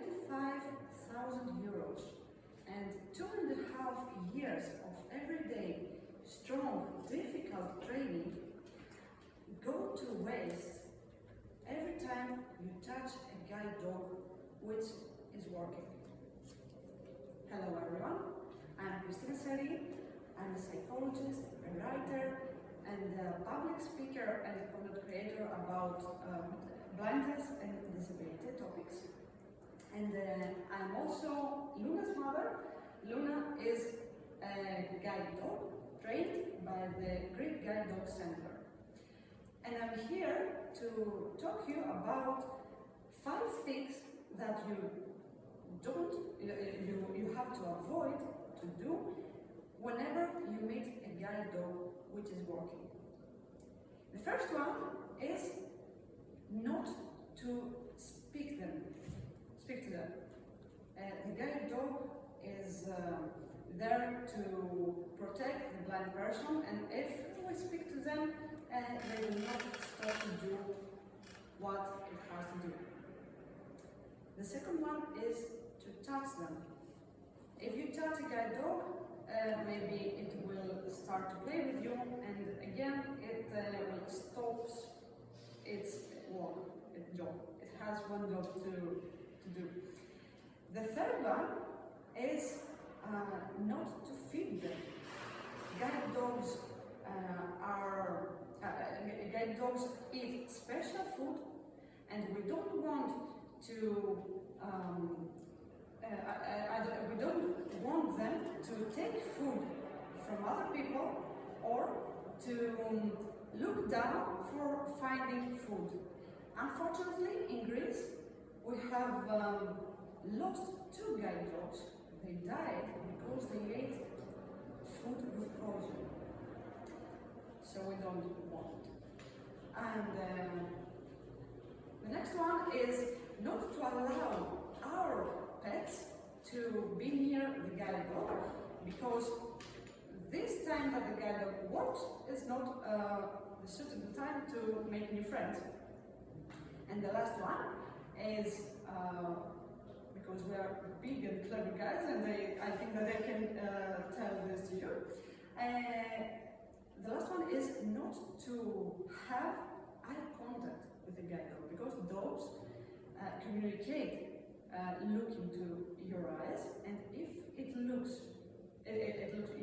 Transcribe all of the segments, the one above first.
25,000 euros and 2.5 years of everyday, strong, difficult training go to waste every time you touch a guide dog which is working. Hello everyone, I'm I'm a psychologist, a writer, and a public speaker and a content creator about blindness and disability topics. And I'm also Luna's mother. Luna is a guide dog trained by the Greek Guide Dog Center. And I'm here to talk to you about 5 things that you have to avoid to do whenever you meet a guide dog which is working. The first one is not to speak to them. The guide dog is there to protect the blind person, and if we speak to them, they will not stop to do what it has to do. The second one is to touch them. If you touch a guide dog, maybe it will start to play with you, and again it will stop its walk, its job. It has one job to do. The third one is not to feed them. Guide dogs eat special food, and we don't want them to take food from other people or to look down for finding food. Unfortunately, in Greece, we have lost 2 guide dogs. They died because they ate food with poison. So we don't want it. And the next one is not to allow our pets to be near the guide dog, because this time that the guide dog works is not the suitable time to make new friends. And the last one is because we are big and clever guys, and I think that I can tell this to you. The last one is not to have eye contact with the guide dog, because dogs communicate look into your eyes, and if it looks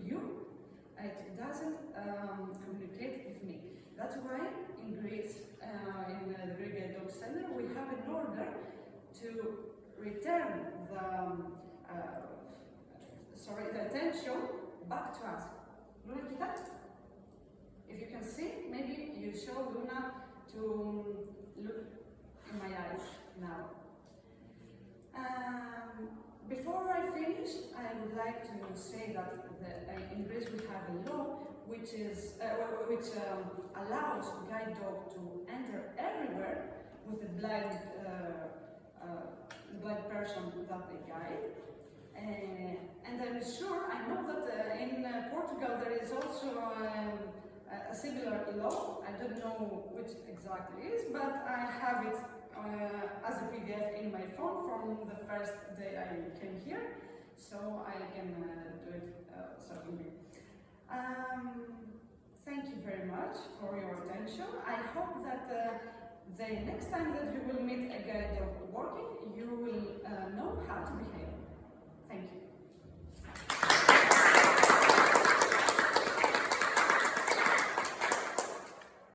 you, it doesn't communicate with me. That's why in Greece, in the Greek Guide Dog Center, we have an order to return the attention back to us. Luna, kita? If you can see, maybe you show Luna to look in my eyes now. Before I finish, I would like to say that in Greece we have a law which allows guide dog to enter everywhere with the blind person that they guide. And I'm sure, I know that in Portugal there is also a similar law. I don't know which exactly is, but I have it as a PDF in my phone from the first day I came here, so I can do it certainly. Thank you very much for your attention. I hope that the next time that you will meet a guide dog working, you will know how to behave. Thank you.